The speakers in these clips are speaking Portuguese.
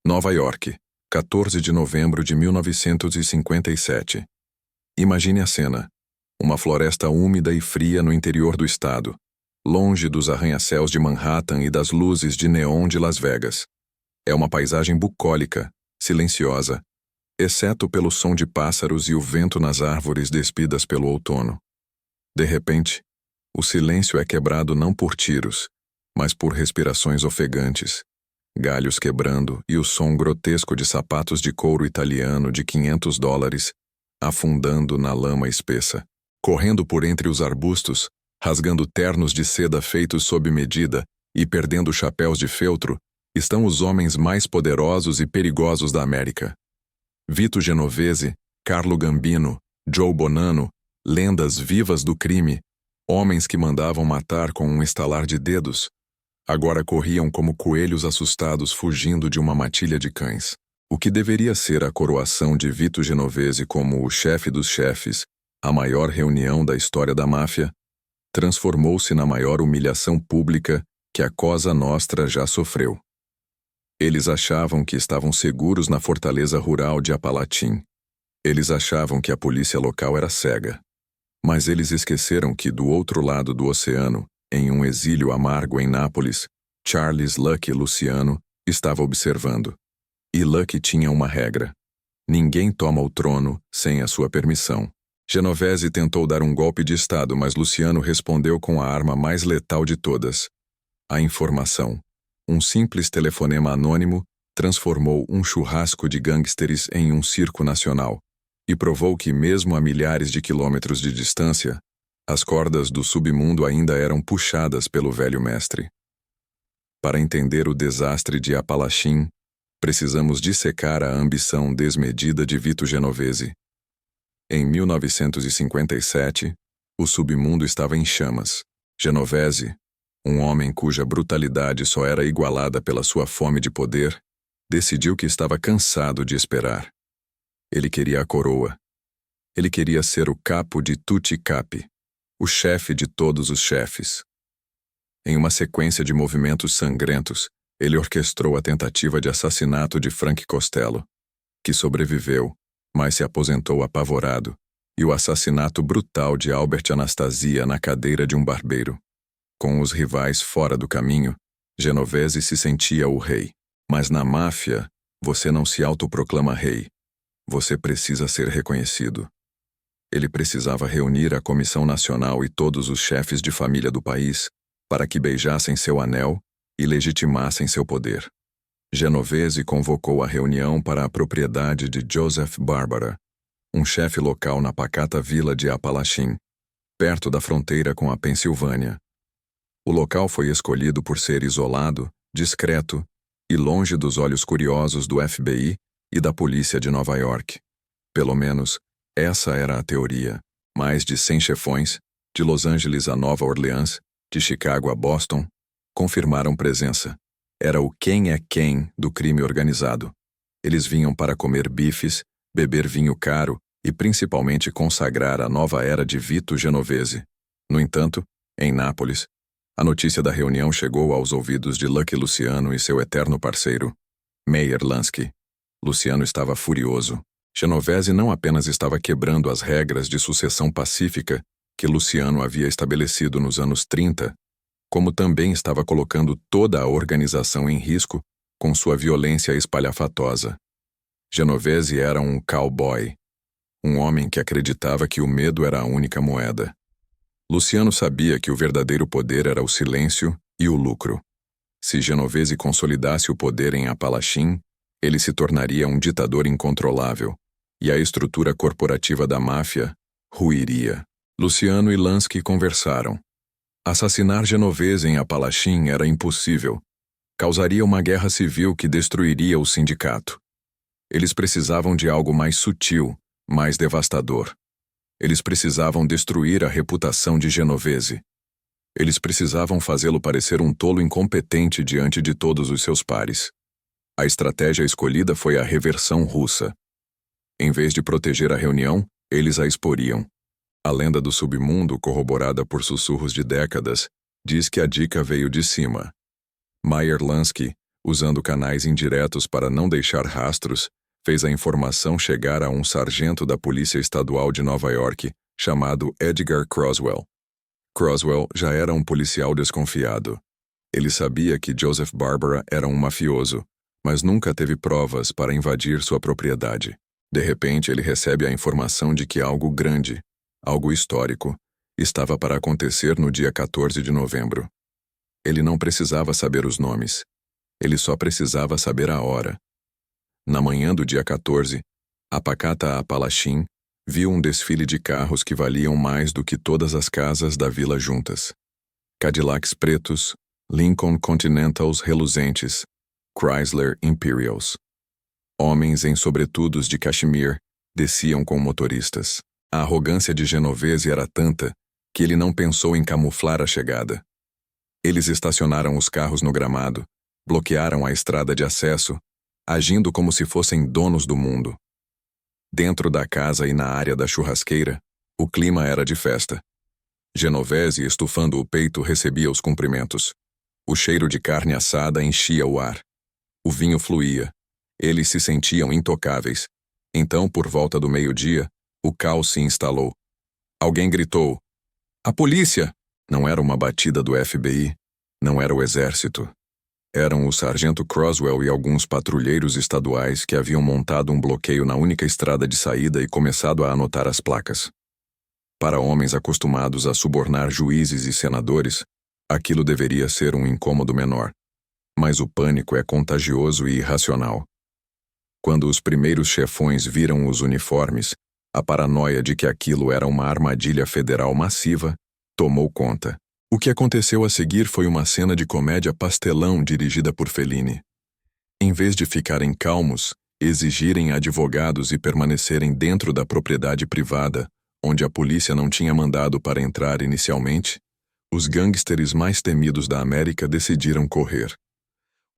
Nova York, 14 de novembro de 1957. Imagine a cena. Uma floresta úmida e fria no interior do estado, longe dos arranha-céus de Manhattan e das luzes de neon de Las Vegas. É uma paisagem bucólica, silenciosa, exceto pelo som de pássaros e o vento nas árvores despidas pelo outono. De repente, o silêncio é quebrado não por tiros, mas por respirações ofegantes, galhos quebrando e o som grotesco de sapatos de couro italiano de $500 afundando na lama espessa. Correndo por entre os arbustos, rasgando ternos de seda feitos sob medida e perdendo chapéus de feltro, estão os homens mais poderosos e perigosos da América. Vito Genovese, Carlo Gambino, Joe Bonanno, lendas vivas do crime, homens que mandavam matar com um estalar de dedos, agora corriam como coelhos assustados fugindo de uma matilha de cães. O que deveria ser a coroação de Vito Genovese como o chefe dos chefes, a maior reunião da história da máfia, transformou-se na maior humilhação pública que a Cosa Nostra já sofreu. Eles achavam que estavam seguros na fortaleza rural de Apalatim. Eles achavam que a polícia local era cega. Mas eles esqueceram que, do outro lado do oceano, em um exílio amargo em Nápoles, Charles Lucky Luciano estava observando. E Lucky tinha uma regra. Ninguém toma o trono sem a sua permissão. Genovese tentou dar um golpe de estado, mas Luciano respondeu com a arma mais letal de todas: a informação. Um simples telefonema anônimo transformou um churrasco de gangsters em um circo nacional e provou que, mesmo a milhares de quilômetros de distância, as cordas do submundo ainda eram puxadas pelo velho mestre. Para entender o desastre de Apalachim, precisamos dissecar a ambição desmedida de Vito Genovese. Em 1957, o submundo estava em chamas. Genovese, um homem cuja brutalidade só era igualada pela sua fome de poder, decidiu que estava cansado de esperar. Ele queria a coroa. Ele queria ser o capo de tutti capi, o chefe de todos os chefes. Em uma sequência de movimentos sangrentos, ele orquestrou a tentativa de assassinato de Frank Costello, que sobreviveu, mas se aposentou apavorado, e o assassinato brutal de Albert Anastasia na cadeira de um barbeiro. Com os rivais fora do caminho, Genovese se sentia o rei. Mas na máfia, você não se autoproclama rei. Você precisa ser reconhecido. Ele precisava reunir a Comissão Nacional e todos os chefes de família do país para que beijassem seu anel e legitimassem seu poder. Genovese convocou a reunião para a propriedade de Joseph Barbara, um chefe local na pacata vila de Apalachim, perto da fronteira com a Pensilvânia. O local foi escolhido por ser isolado, discreto e longe dos olhos curiosos do FBI e da polícia de Nova York. Pelo menos, essa era a teoria. Mais de 100 chefões, de Los Angeles a Nova Orleans, de Chicago a Boston, confirmaram presença. Era o quem é quem do crime organizado. Eles vinham para comer bifes, beber vinho caro e principalmente consagrar a nova era de Vito Genovese. No entanto, em Nápoles, a notícia da reunião chegou aos ouvidos de Lucky Luciano e seu eterno parceiro, Meyer Lansky. Luciano estava furioso. Genovese não apenas estava quebrando as regras de sucessão pacífica que Luciano havia estabelecido nos anos 30, como também estava colocando toda a organização em risco com sua violência espalhafatosa. Genovese era um cowboy, um homem que acreditava que o medo era a única moeda. Luciano sabia que o verdadeiro poder era o silêncio e o lucro. Se Genovese consolidasse o poder em Apalachim, ele se tornaria um ditador incontrolável, e a estrutura corporativa da máfia ruiria. Luciano e Lansky conversaram. Assassinar Genovese em Apalachim era impossível. Causaria uma guerra civil que destruiria o sindicato. Eles precisavam de algo mais sutil, mais devastador. Eles precisavam destruir a reputação de Genovese. Eles precisavam fazê-lo parecer um tolo incompetente diante de todos os seus pares. A estratégia escolhida foi a reversão russa. Em vez de proteger a reunião, eles a exporiam. A lenda do submundo, corroborada por sussurros de décadas, diz que a dica veio de cima. Meyer Lansky, usando canais indiretos para não deixar rastros, fez a informação chegar a um sargento da Polícia Estadual de Nova York, chamado Edgar Croswell. Croswell já era um policial desconfiado. Ele sabia que Joseph Barbara era um mafioso, mas nunca teve provas para invadir sua propriedade. De repente, ele recebe a informação de que algo grande, algo histórico, estava para acontecer no dia 14 de novembro. Ele não precisava saber os nomes. Ele só precisava saber a hora. Na manhã do dia 14, a pacata Apalachim viu um desfile de carros que valiam mais do que todas as casas da vila juntas. Cadillacs pretos, Lincoln Continentals reluzentes, Chrysler Imperials. Homens em sobretudos de cachemir desciam com motoristas. A arrogância de Genovese era tanta que ele não pensou em camuflar a chegada. Eles estacionaram os carros no gramado, bloquearam a estrada de acesso, agindo como se fossem donos do mundo. Dentro da casa e na área da churrasqueira, o clima era de festa. Genovese, estufando o peito, recebia os cumprimentos. O cheiro de carne assada enchia o ar. O vinho fluía. Eles se sentiam intocáveis. Então, por volta do meio-dia, o caos se instalou. Alguém gritou: "A polícia!" Não era uma batida do FBI. Não era o exército. Eram o sargento Croswell e alguns patrulheiros estaduais que haviam montado um bloqueio na única estrada de saída e começado a anotar as placas. Para homens acostumados a subornar juízes e senadores, aquilo deveria ser um incômodo menor. Mas o pânico é contagioso e irracional. Quando os primeiros chefões viram os uniformes, a paranoia de que aquilo era uma armadilha federal massiva tomou conta. O que aconteceu a seguir foi uma cena de comédia pastelão dirigida por Fellini. Em vez de ficarem calmos, exigirem advogados e permanecerem dentro da propriedade privada, onde a polícia não tinha mandado para entrar inicialmente, os gangsters mais temidos da América decidiram correr.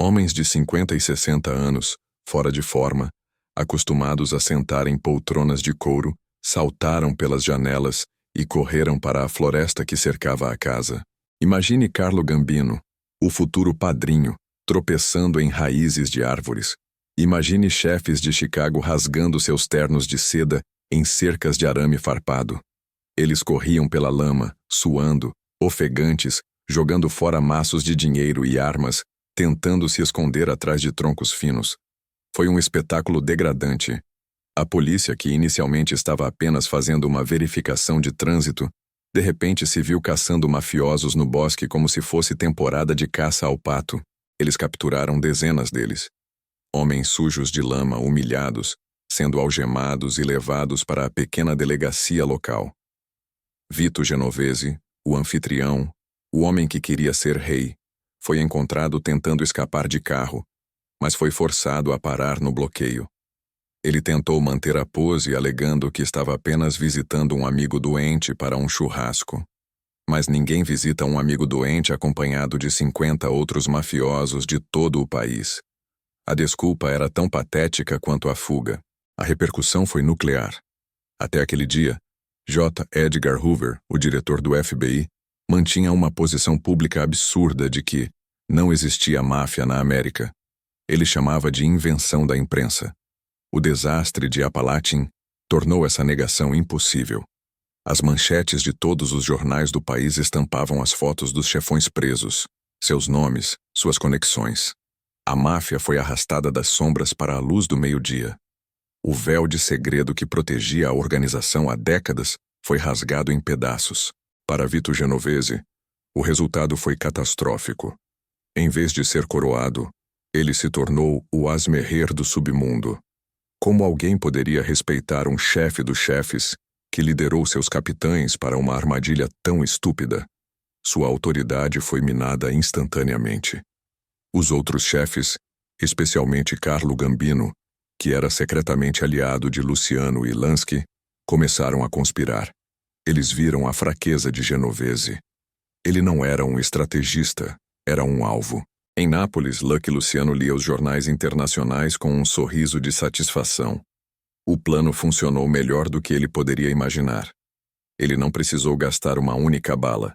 Homens de 50 e 60 anos, fora de forma, acostumados a sentar em poltronas de couro, saltaram pelas janelas e correram para a floresta que cercava a casa. Imagine Carlo Gambino, o futuro padrinho, tropeçando em raízes de árvores. Imagine chefes de Chicago rasgando seus ternos de seda em cercas de arame farpado. Eles corriam pela lama, suando, ofegantes, jogando fora maços de dinheiro e armas, tentando se esconder atrás de troncos finos. Foi um espetáculo degradante. A polícia, que inicialmente estava apenas fazendo uma verificação de trânsito, de repente se viu caçando mafiosos no bosque como se fosse temporada de caça ao pato. Eles capturaram dezenas deles. Homens sujos de lama, humilhados, sendo algemados e levados para a pequena delegacia local. Vito Genovese, o anfitrião, o homem que queria ser rei, foi encontrado tentando escapar de carro, mas foi forçado a parar no bloqueio. Ele tentou manter a pose alegando que estava apenas visitando um amigo doente para um churrasco. Mas ninguém visita um amigo doente acompanhado de 50 outros mafiosos de todo o país. A desculpa era tão patética quanto a fuga. A repercussão foi nuclear. Até aquele dia, J. Edgar Hoover, o diretor do FBI, mantinha uma posição pública absurda de que não existia máfia na América. Ele chamava de invenção da imprensa. O desastre de Apalachim tornou essa negação impossível. As manchetes de todos os jornais do país estampavam as fotos dos chefões presos, seus nomes, suas conexões. A máfia foi arrastada das sombras para a luz do meio-dia. O véu de segredo que protegia a organização há décadas foi rasgado em pedaços. Para Vito Genovese, o resultado foi catastrófico. Em vez de ser coroado, ele se tornou o asmerrer do submundo. Como alguém poderia respeitar um chefe dos chefes que liderou seus capitães para uma armadilha tão estúpida? Sua autoridade foi minada instantaneamente. Os outros chefes, especialmente Carlo Gambino, que era secretamente aliado de Luciano e Lansky, começaram a conspirar. Eles viram a fraqueza de Genovese. Ele não era um estrategista, era um alvo. Em Nápoles, Lucky Luciano lia os jornais internacionais com um sorriso de satisfação. O plano funcionou melhor do que ele poderia imaginar. Ele não precisou gastar uma única bala.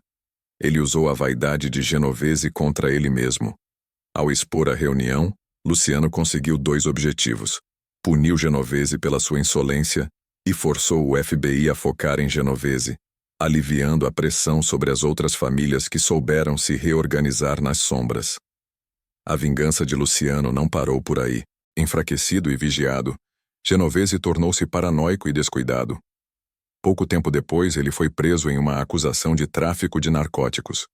Ele usou a vaidade de Genovese contra ele mesmo. Ao expor a reunião, Luciano conseguiu 2 objetivos. Puniu Genovese pela sua insolência e forçou o FBI a focar em Genovese, aliviando a pressão sobre as outras famílias que souberam se reorganizar nas sombras. A vingança de Luciano não parou por aí. Enfraquecido e vigiado, Genovese tornou-se paranoico e descuidado. Pouco tempo depois, ele foi preso em uma acusação de tráfico de narcóticos.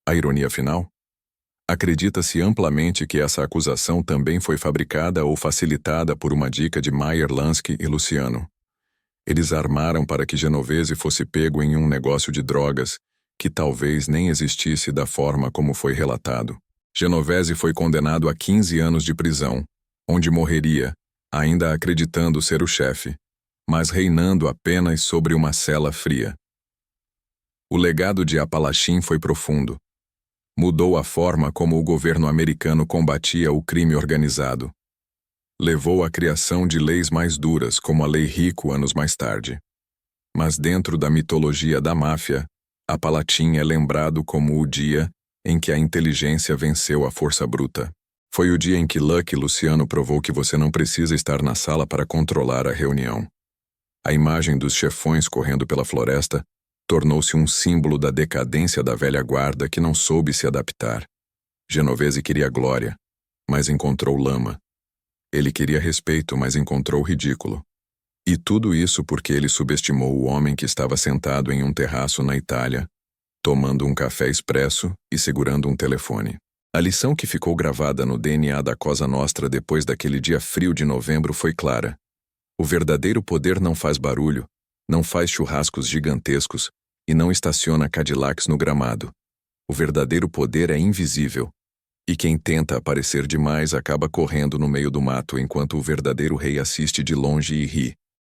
A ironia final? Acredita-se amplamente que essa acusação também foi fabricada ou facilitada por uma dica de Meyer Lansky e Luciano. Eles armaram para que Genovese fosse pego em um negócio de drogas que talvez nem existisse da forma como foi relatado. Genovese foi condenado a 15 anos de prisão, onde morreria, ainda acreditando ser o chefe, mas reinando apenas sobre uma cela fria. O legado de Apalachim foi profundo. Mudou a forma como o governo americano combatia o crime organizado. Levou à criação de leis mais duras, como a Lei Rico anos mais tarde. Mas dentro da mitologia da máfia, Apalachim é lembrado como o dia em que a inteligência venceu a força bruta. Foi o dia em que Lucky Luciano provou que você não precisa estar na sala para controlar a reunião. A imagem dos chefões correndo pela floresta tornou-se um símbolo da decadência da velha guarda que não soube se adaptar. Genovese queria glória, mas encontrou lama. Ele queria respeito, mas encontrou ridículo. E tudo isso porque ele subestimou o homem que estava sentado em um terraço na Itália, tomando um café expresso e segurando um telefone. A lição que ficou gravada no DNA da Cosa Nostra depois daquele dia frio de novembro foi clara. O verdadeiro poder não faz barulho, não faz churrascos gigantescos e não estaciona Cadillacs no gramado. O verdadeiro poder é invisível, e quem tenta aparecer demais acaba correndo no meio do mato enquanto o verdadeiro rei assiste de longe e ri.